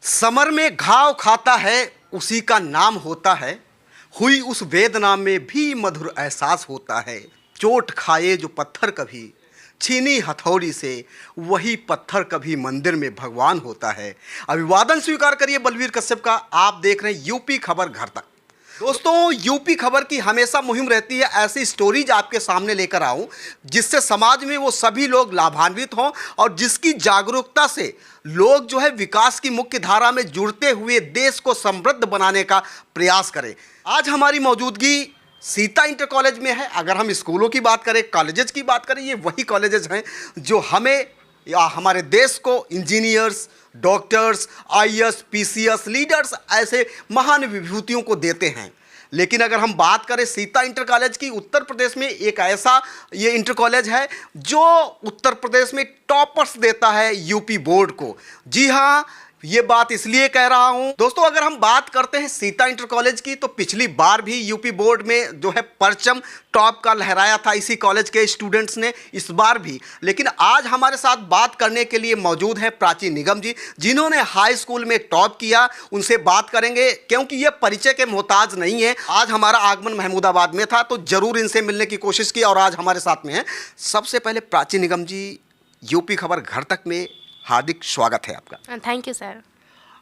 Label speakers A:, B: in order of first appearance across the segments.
A: Summer में घाव खाता है उसी का नाम होता है, हुई उस वेदना में भी मधुर एहसास होता है। चोट खाए जो पत्थर कभी छीनी हथौड़ी से, वही पत्थर कभी मंदिर में भगवान होता है। अभिवादन स्वीकार करिए बलवीर कश्यप का। आप देख रहे हैं यूपी खबर घर तक। दोस्तों, यूपी खबर की हमेशा मुहिम रहती है ऐसी स्टोरीज आपके सामने लेकर आऊं जिससे समाज में वो सभी लोग लाभान्वित हों और जिसकी जागरूकता से लोग जो है विकास की मुख्य धारा में जुड़ते हुए देश को समृद्ध बनाने का प्रयास करें। आज हमारी मौजूदगी सीता इंटर कॉलेज में है। अगर हम स्कूलों की बात करें, कॉलेजेस की बात करें, ये वही कॉलेजेस हैं जो हमें या हमारे देश को engineers, doctors, IAS, PCS, leaders ऐसे महान विभूतियों को देते हैं। लेकिन अगर हम बात करें सीता इंटर कॉलेज की, उत्तर प्रदेश में एक ऐसा ये इंटर कॉलेज है जो उत्तर प्रदेश में टॉपर्स देता है यूपी बोर्ड को। जी हाँ, ये बात इसलिए कह रहा हूं दोस्तों, अगर हम बात करते हैं सीता इंटर कॉलेज की, तो पिछली बार भी यूपी बोर्ड में जो है परचम टॉप का लहराया था इसी कॉलेज के स्टूडेंट्स ने, इस बार भी। लेकिन आज हमारे साथ बात करने के लिए मौजूद है प्राची निगम जी, जिन्होंने हाई स्कूल में टॉप किया। उनसे बात करेंगे क्योंकि ये परिचय के मोहताज नहीं है। आज हमारा आगमन महमूदाबाद में था तो जरूर इनसे मिलने की कोशिश की और आज हमारे साथ में है। सबसे पहले प्राची निगम जी, यूपी खबर घर तक में हार्दिक स्वागत है आपका।
B: Thank you sir.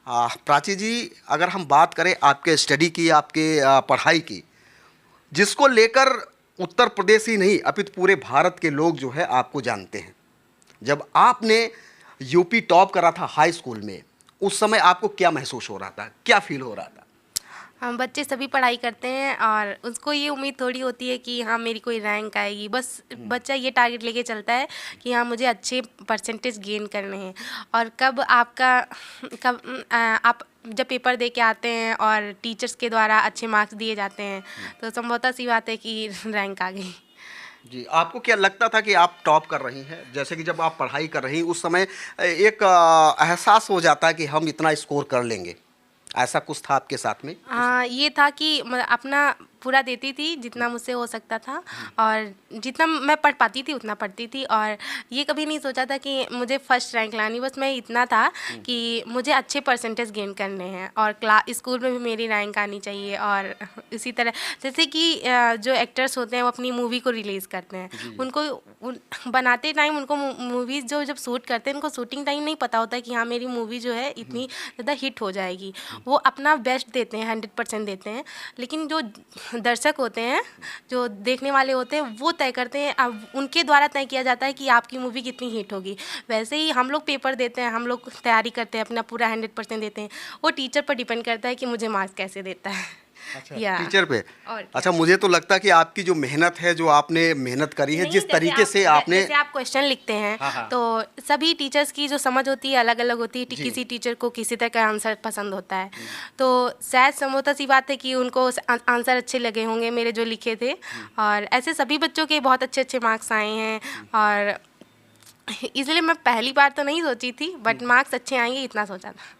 A: Prachi ji, अगर हम बात करें आपके स्टडी की, आपके पढ़ाई की, जिसको लेकर उत्तर प्रदेश ही नहीं अपितु पूरे भारत के लोग जो है आपको जानते हैं। जब आपने यूपी टॉप करा था हाई स्कूल में, उस समय आपको क्या महसूस हो रहा था, क्या फील हो रहा था?
B: हम बच्चे सभी पढ़ाई करते हैं और उसको ये उम्मीद थोड़ी होती है कि हाँ मेरी कोई रैंक आएगी। बस बच्चा ये टारगेट लेके चलता है कि हाँ मुझे अच्छे परसेंटेज गेन करने हैं। और आप जब पेपर दे के आते हैं और टीचर्स के द्वारा अच्छे मार्क्स दिए जाते हैं तो संभवतः सी बात है कि रैंक आ गई।
A: जी, आपको क्या लगता था कि आप टॉप कर रही हैं? जैसे कि जब आप पढ़ाई कर रही उस समय एक एहसास हो जाता है कि हम इतना स्कोर कर लेंगे, ऐसा कुछ था आपके साथ में?
B: हाँ, ये था कि अपना पूरा देती थी जितना मुझसे हो सकता था और जितना मैं पढ़ पाती थी उतना पढ़ती थी। और ये कभी नहीं सोचा था कि मुझे फर्स्ट रैंक लानी, बस मैं इतना था कि मुझे अच्छे परसेंटेज गेन करने हैं और स्कूल में भी मेरी रैंक आनी चाहिए। और इसी तरह जैसे कि जो एक्टर्स होते हैं वो अपनी मूवी को रिलीज़ करते हैं, बनाते टाइम उनको मूवीज़ जो जब शूट करते हैं उनको शूटिंग टाइम नहीं पता होता है कि हाँ मेरी मूवी जो है इतनी ज़्यादा हिट हो जाएगी। वो अपना बेस्ट देते हैं, 100% देते हैं। लेकिन जो दर्शक होते हैं, जो देखने वाले होते हैं, वो तय करते हैं। अब उनके द्वारा तय किया जाता है कि आपकी मूवी कितनी हिट होगी। वैसे ही हम लोग पेपर देते हैं, हम लोग तैयारी करते हैं, अपना पूरा 100% देते हैं। वो टीचर पर डिपेंड करता है कि मुझे मार्क्स कैसे देता है।
A: अच्छा, टीचर पे। अच्छा, मुझे तो लगता है कि आपकी जो मेहनत है, जो आपने मेहनत करी है, जिस तरीके से आपने,
B: जैसे आप क्वेश्चन लिखते हैं, हाँ। तो सभी टीचर्स की जो समझ होती है अलग अलग होती है। किसी टीचर को किसी तरह का आंसर पसंद होता है, तो शायद संभवतः सी बात है कि उनको आंसर अच्छे लगे होंगे मेरे जो लिखे थे। और ऐसे सभी बच्चों के बहुत अच्छे अच्छे मार्क्स आए हैं और इसलिए मैं पहली बार तो नहीं सोची थी, बट मार्क्स अच्छे आएंगे इतना सोचा था।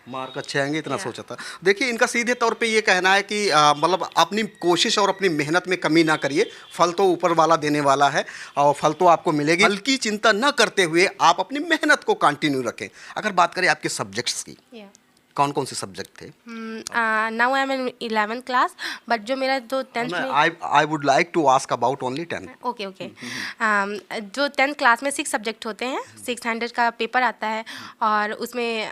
A: मार्क अच्छे आएंगे इतना सोचा था। देखिए, इनका सीधे तौर पे ये कहना है कि मतलब अपनी कोशिश और अपनी मेहनत में कमी ना करिए, फल तो ऊपर वाला देने वाला है और फल तो आपको मिलेगी। फल की चिंता न करते हुए आप अपनी मेहनत को कंटिन्यू रखें। अगर बात करें आपके सब्जेक्ट्स की, कौन कौन से सब्जेक्ट थे?
B: Now I am in 11th class, but जो मेरा जो 10th में,
A: I would like to ask about only 10th।
B: Okay okay. जो 10th क्लास में 6 सब्जेक्ट होते हैं, 600 का पेपर आता है और उसमें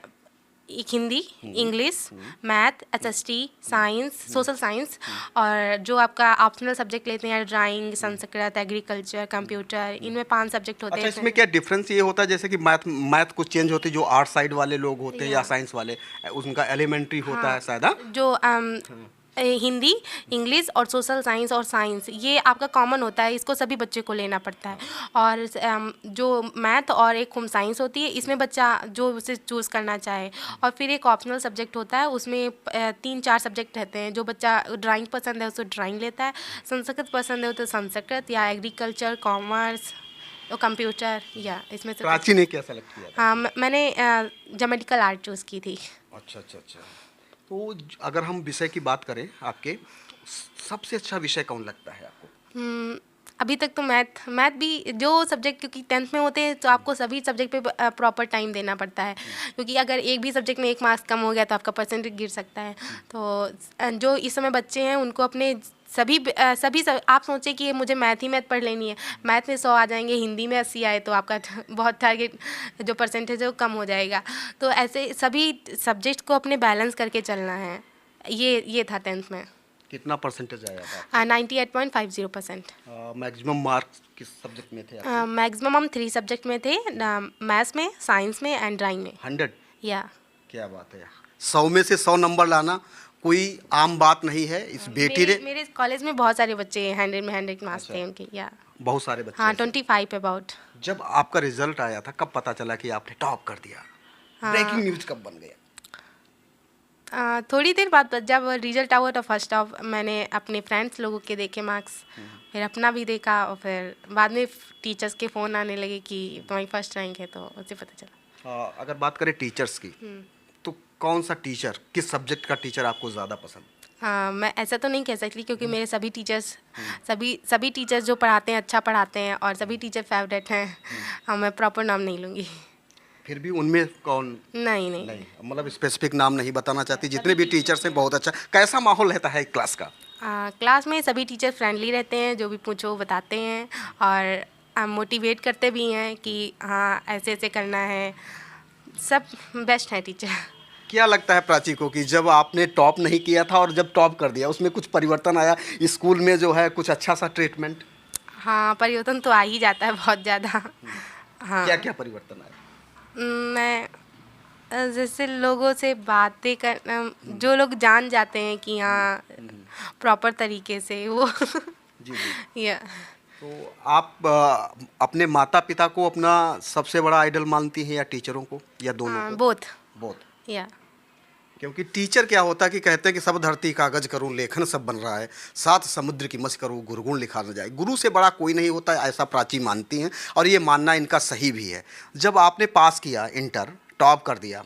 B: एक Hindi, English, math, SST, science, social science और जो आपका ऑप्शनल सब्जेक्ट लेते हैं ड्राइंग, संस्कृत, एग्रीकल्चर, कंप्यूटर, इनमें 5 सब्जेक्ट होते हैं।
A: अच्छा, इसमें क्या डिफरेंस ये होता है जैसे कि मैथ कुछ चेंज होती है, जो आर्ट साइड वाले लोग होते हैं या साइंस वाले, उनका एलिमेंट्री होता है शायद,
B: जो हिंदी, इंग्लिश और सोशल साइंस और साइंस ये आपका कॉमन होता है, इसको सभी बच्चे को लेना पड़ता है। और जो मैथ और एक होम साइंस होती है, इसमें बच्चा जो उसे चूज़ करना चाहे। और फिर एक ऑप्शनल सब्जेक्ट होता है, उसमें 3-4 सब्जेक्ट रहते हैं। जो बच्चा ड्राइंग पसंद है उसको ड्राइंग लेता है, संस्कृत पसंद है तो संस्कृत या एग्रीकल्चर, कॉमर्स और कंप्यूटर, या इसमें से।
A: प्राची ने क्या सेलेक्ट किया?
B: हाँ, मैंने ज्योमेट्रिकल आर्ट चूज़ की थी।
A: अच्छा अच्छा अच्छा। तो अगर हम विषय की बात करें, आपके सबसे अच्छा विषय कौन लगता है आपको?
B: अभी तक तो मैथ भी जो सब्जेक्ट, क्योंकि 10th में होते हैं तो आपको सभी सब्जेक्ट पे प्रॉपर टाइम देना पड़ता है, क्योंकि अगर एक भी सब्जेक्ट में 1 मार्क्स कम हो गया तो आपका परसेंटेज गिर सकता है। तो जो इस समय बच्चे हैं उनको अपने आप सोचें कि मुझे मैथ ही मैथ पढ़ लेनी है, मैथ में 100 आ जाएंगे, हिंदी में 80 आए तो आपका बहुत टारगेट जो परसेंटेज है वो कम हो जाएगा। तो ऐसे सभी सब्जेक्ट को अपने बैलेंस करके चलना है। ये था 10th में।
A: कितना परसेंटेज आया था?
B: 98.50%।
A: मैक्सिमम मार्क्स किस सब्जेक्ट में थे आपके?
B: मैक्सिमम हम 3 सब्जेक्ट में थे, मैथ्स में, साइंस में एंड ड्राइंग में।
A: 100?
B: या
A: क्या बात है। 100 में से 100 नंबर लाना कोई आम बात नहीं है। इस बेटी ने
B: मेरे कॉलेज में बहुत सारे बच्चे 100 में 100 मार्क्स थे उनके। या
A: बहुत सारे बच्चे
B: हाँ,
A: ऐसे।
B: 25 अबाउट।
A: जब आपका रिजल्ट आया था कब पता चला कि आपने टॉप कर दिया? ब्रेकिंग न्यूज कब बन गया?
B: थोड़ी देर बाद जब रिजल्ट आया तो फर्स्ट ऑफ मैंने अपने फ्रेंड्स लोगों के देखे मार्क्स, फिर अपना भी देखा, और फिर बाद में टीचर्स के फ़ोन आने लगे कि तुम्हारी फर्स्ट रैंक है, तो उससे पता चला।
A: अगर बात करें टीचर्स की, तो कौन सा टीचर, किस सब्जेक्ट का टीचर आपको ज़्यादा पसंद?
B: हाँ, मैं ऐसा तो नहीं कह सकती, क्योंकि मेरे सभी टीचर्स जो पढ़ाते हैं अच्छा पढ़ाते हैं, और सभी टीचर फेवरेट हैं। हाँ, मैं प्रॉपर नाम नहीं लूँगी।
A: फिर भी उनमें कौन?
B: नहीं।
A: मतलब स्पेसिफिक नाम नहीं बताना चाहती। जितने भी टीचर्स हैं बहुत अच्छा। कैसा माहौल रहता है क्लास का?
B: क्लास में सभी टीचर फ्रेंडली रहते हैं, जो भी पूछो बताते हैं, और मोटिवेट करते भी हैं कि हाँ ऐसे ऐसे करना है। सब बेस्ट है टीचर।
A: क्या लगता है प्राची को कि जब आपने टॉप नहीं किया था और जब टॉप कर दिया उसमें कुछ परिवर्तन आया स्कूल में, जो है कुछ अच्छा सा ट्रीटमेंट?
B: हाँ, परिवर्तन तो आ ही जाता है बहुत ज़्यादा। हाँ।
A: क्या क्या परिवर्तन आया?
B: मैं जैसे लोगों से बातें कर, जो लोग जान जाते हैं कि हाँ प्रॉपर तरीके से वो
A: जी जी।
B: या
A: तो आप अपने माता पिता को अपना सबसे बड़ा आइडल मानती हैं या टीचरों को, या दोनों को? बोथ।
B: या
A: क्योंकि टीचर क्या होता है कि कहते हैं कि सब धरती कागज करूं लेखन सब बन रहा है, सात समुद्र की मछ करूं गुरुगुण लिखा न जाए। गुरु से बड़ा कोई नहीं होता है, ऐसा प्राची मानती हैं, और ये मानना इनका सही भी है। जब आपने पास किया, इंटर टॉप कर दिया,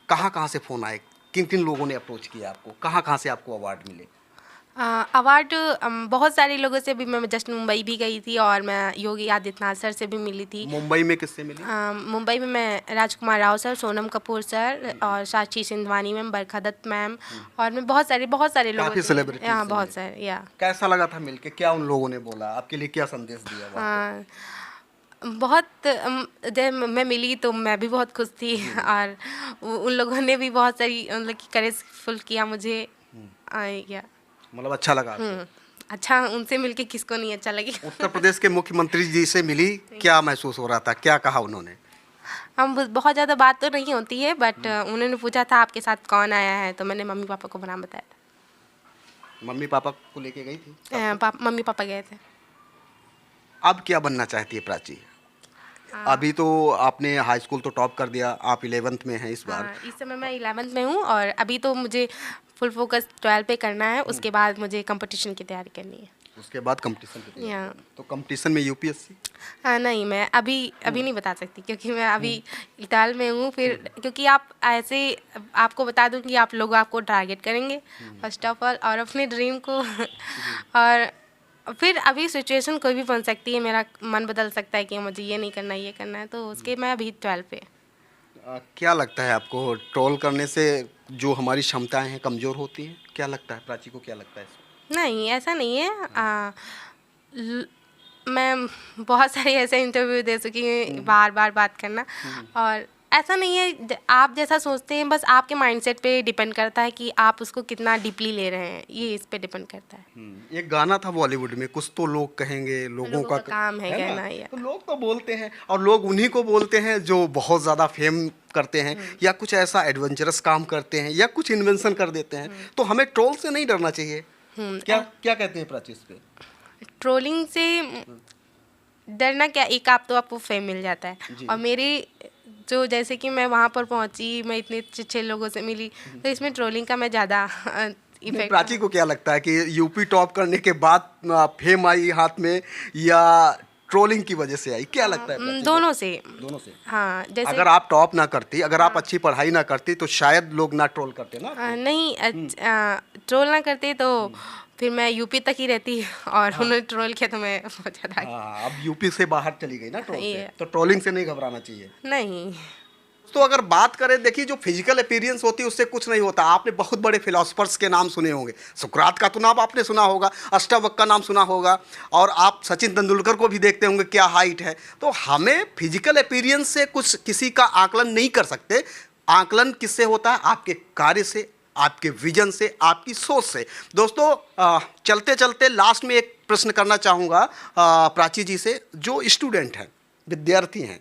A: कहाँ कहाँ से फ़ोन आए, किन किन लोगों ने अप्रोच किया आपको, कहाँ कहाँ से आपको अवार्ड मिले?
B: अवार्ड बहुत सारे लोगों से भी, मैं जस्ट मुंबई भी गई थी, और मैं योगी आदित्यनाथ सर से भी मिली थी।
A: मुंबई में किससे मिली?
B: मुंबई में मैं राजकुमार राव सर, सोनम कपूर सर, और साक्षी सिंधवानी मैम, बरखा दत्त मैम, और मैं बहुत सारे लोगों
A: काफी
B: से।
A: सेलिब्रिटीज
B: हाँ,
A: से
B: बहुत
A: मिले।
B: सारे। या
A: कैसा लगा था मिलके? क्या उन लोगों ने बोला आपके लिए, क्या संदेश दिया वहाँ पे?
B: बहुत जब मैं मिली तो मैं भी बहुत खुश थी, और उन लोगों ने भी बहुत सारी मतलब कि करेजफुल किया मुझे। या
A: मतलब अच्छा लगा आपको?
B: अच्छा, उनसे मिलके किसको नहीं अच्छा लगे।
A: उत्तर प्रदेश के मुख्यमंत्री जी से मिली, क्या महसूस हो रहा था, क्या कहा उन्होंने?
B: हम बहुत ज़्यादा बात तो नहीं होती है, बट उन्होंने पूछा था आपके साथ कौन आया है, तो मैंने मम्मी पापा को नाम बताया था।
A: मम्मी पापा को लेके गई थी?
B: मम्मी पापा गए थे।
A: अब क्या बनना चाहती है प्राची? अभी तो आपने हाई स्कूल तो टॉप कर दिया, आप 11th में हैं इस बार।
B: इस समय मैं 11th में हूँ, और अभी तो मुझे फुल फोकस 12 पे करना है। उसके बाद मुझे कंपटीशन की तैयारी करनी है।
A: उसके बाद कंपटीशन की तैयारी।
B: या
A: तो कंपटीशन में यूपीएससी?
B: नहीं, मैं अभी नहीं बता सकती, क्योंकि मैं अभी 12 में हूँ। फिर क्योंकि आप ऐसे, आपको बता दूँ कि आप लोग आपको टारगेट करेंगे फर्स्ट ऑफ ऑल, और अपने ड्रीम को और फिर अभी सिचुएशन कोई भी बन सकती है, मेरा मन बदल सकता है कि मुझे ये नहीं करना, ये करना है, तो उसके मैं अभी 12 पे।
A: क्या लगता है आपको, ट्रोल करने से जो हमारी क्षमताएं हैं कमज़ोर होती हैं? क्या लगता है प्राची को, क्या लगता है इसमें?
B: नहीं, ऐसा नहीं है। मैं बहुत सारे ऐसे इंटरव्यू दे चुकी हूँ, बार बार बात करना, और ऐसा नहीं है, आप जैसा सोचते हैं बस आपके माइंडसेट पे डिपेंड करता है कि आप उसको कितना डीपली ले रहे हैं, ये इस पे डिपेंड करता है।
A: एक गाना था बॉलीवुड में, कुछ तो लोग कहेंगे, लोगों का
B: काम है
A: ना?
B: कहना। या
A: तो लोग तो बोलते हैं, और लोग उन्हीं को बोलते हैं जो बहुत ज़्यादा फेम करते हैं, या कुछ ऐसा एडवेंचरस काम करते हैं, या कुछ इन्वेंशन कर देते हैं। तो हमें ट्रोल से नहीं डरना चाहिए। क्या क्या कहते हैं प्राची इस पे?
B: ट्रोलिंग से डरना क्या, एक आपको फेम मिल जाता है, और मेरे जो जैसे कि मैं वहाँ पर पहुँची, मैं इतने अच्छे लोगों से मिली, तो इसमें ट्रोलिंग का मैं ज़्यादा इफेक्ट।
A: प्राची को क्या लगता है कि यूपी टॉप करने के बाद फेम आई हाथ में, या ट्रोलिंग की वजह से आई? क्या लगता है प्राची को?
B: दोनों से।
A: दोनों से।
B: हाँ, जैसे
A: अगर आप टॉप ना करती, अगर आप अच्छी पढ़ाई ना करती, तो शायद लोग ना ट्रोल करते ना?
B: नहीं, ट्रोल ना करते तो फिर मैं यूपी तक ही रहती और उन्होंने ट्रोल किया तो मैं बहुत ज़्यादा
A: हाँ, अब यूपी से बाहर चली गई ना ट्रोल से,
B: ये-
A: तो ट्रोलिंग से नहीं घबराना चाहिए।
B: नहीं।
A: तो अगर बात करें, देखिए जो फिजिकल अपीयरेंस होती है उससे कुछ नहीं होता। आपने बहुत बड़े फिलोसफर्स के नाम सुने होंगे, सुकरात का तो नाम आपने सुना होगा, अष्टावक्र का नाम सुना होगा, और आप सचिन तेंदुलकर को भी देखते होंगे क्या हाइट है। तो हमें फिजिकल अपीयरेंस से कुछ किसी का आकलन नहीं कर सकते। आकलन किससे होता है? आपके कार्य से, आपके विजन से, आपकी सोच से। दोस्तों चलते चलते लास्ट में एक प्रश्न करना चाहूँगा प्राची जी से, जो स्टूडेंट हैं, विद्यार्थी हैं,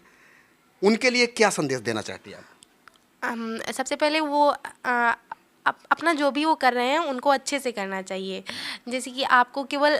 A: उनके लिए क्या संदेश देना चाहती हैं आप?
B: सबसे पहले वो अपना जो भी वो कर रहे हैं उनको अच्छे से करना चाहिए। जैसे कि आपको केवल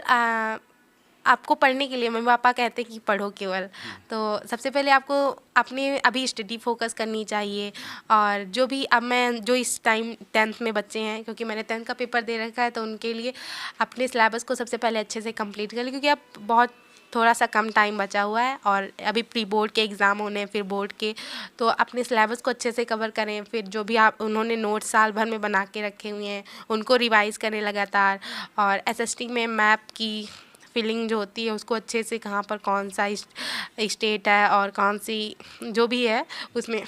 B: आपको पढ़ने के लिए मम्मी पापा कहते हैं कि पढ़ो केवल, तो सबसे पहले आपको अपने अभी स्टडी फोकस करनी चाहिए। और जो भी अब मैं जो इस टाइम 10th में बच्चे हैं, क्योंकि मैंने 10th का पेपर दे रखा है, तो उनके लिए अपने सिलेबस को सबसे पहले अच्छे से कंप्लीट कर लें, क्योंकि अब बहुत थोड़ा सा कम टाइम बचा हुआ है और अभी प्री बोर्ड के एग्ज़ाम होने हैं, फिर बोर्ड के। तो अपने सिलेबस को अच्छे से कवर करें। फिर जो भी आप उन्होंने नोट्स साल भर में बना के रखे हुए हैं उनको रिवाइज़ करें लगातार। और एसएसटी में मैप की फीलिंग जो होती है उसको अच्छे से, कहाँ पर कौन सा स्टेट है और कौन सी जो भी है उसमें,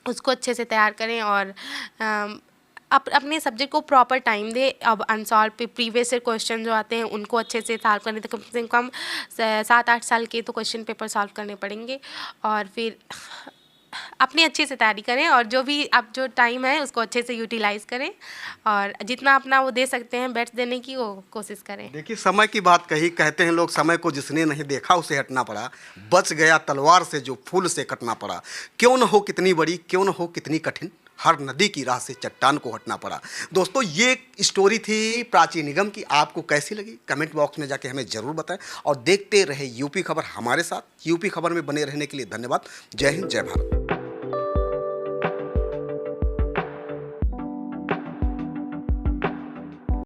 B: उसको अच्छे से तैयार करें। और अपने सब्जेक्ट को प्रॉपर टाइम दे। अब अनसॉल्व प्रीवियस ईयर क्वेश्चन जो आते हैं उनको अच्छे से सॉल्व करने, तो कम से कम 7-8 साल के तो क्वेश्चन पेपर सॉल्व करने पड़ेंगे। और फिर अपनी अच्छे से तैयारी करें और जो भी अब जो टाइम है उसको अच्छे से यूटिलाइज़ करें और जितना अपना वो दे सकते हैं बेस्ट देने की वो कोशिश करें।
A: देखिए समय की बात कही, कहते हैं लोग, समय को जिसने नहीं देखा उसे हटना पड़ा, बच गया तलवार से जो फूल से कटना पड़ा। क्यों न हो कितनी बड़ी, क्यों न हो कितनी कठिन, हर नदी की राह से चट्टान को हटना पड़ा। दोस्तों ये स्टोरी थी प्राची निगम की। आपको कैसी लगी कमेंट बॉक्स में जाके हमें ज़रूर बताएं और देखते रहे यूपी खबर हमारे साथ। यूपी खबर में बने रहने के लिए धन्यवाद। जय हिंद, जय भारत।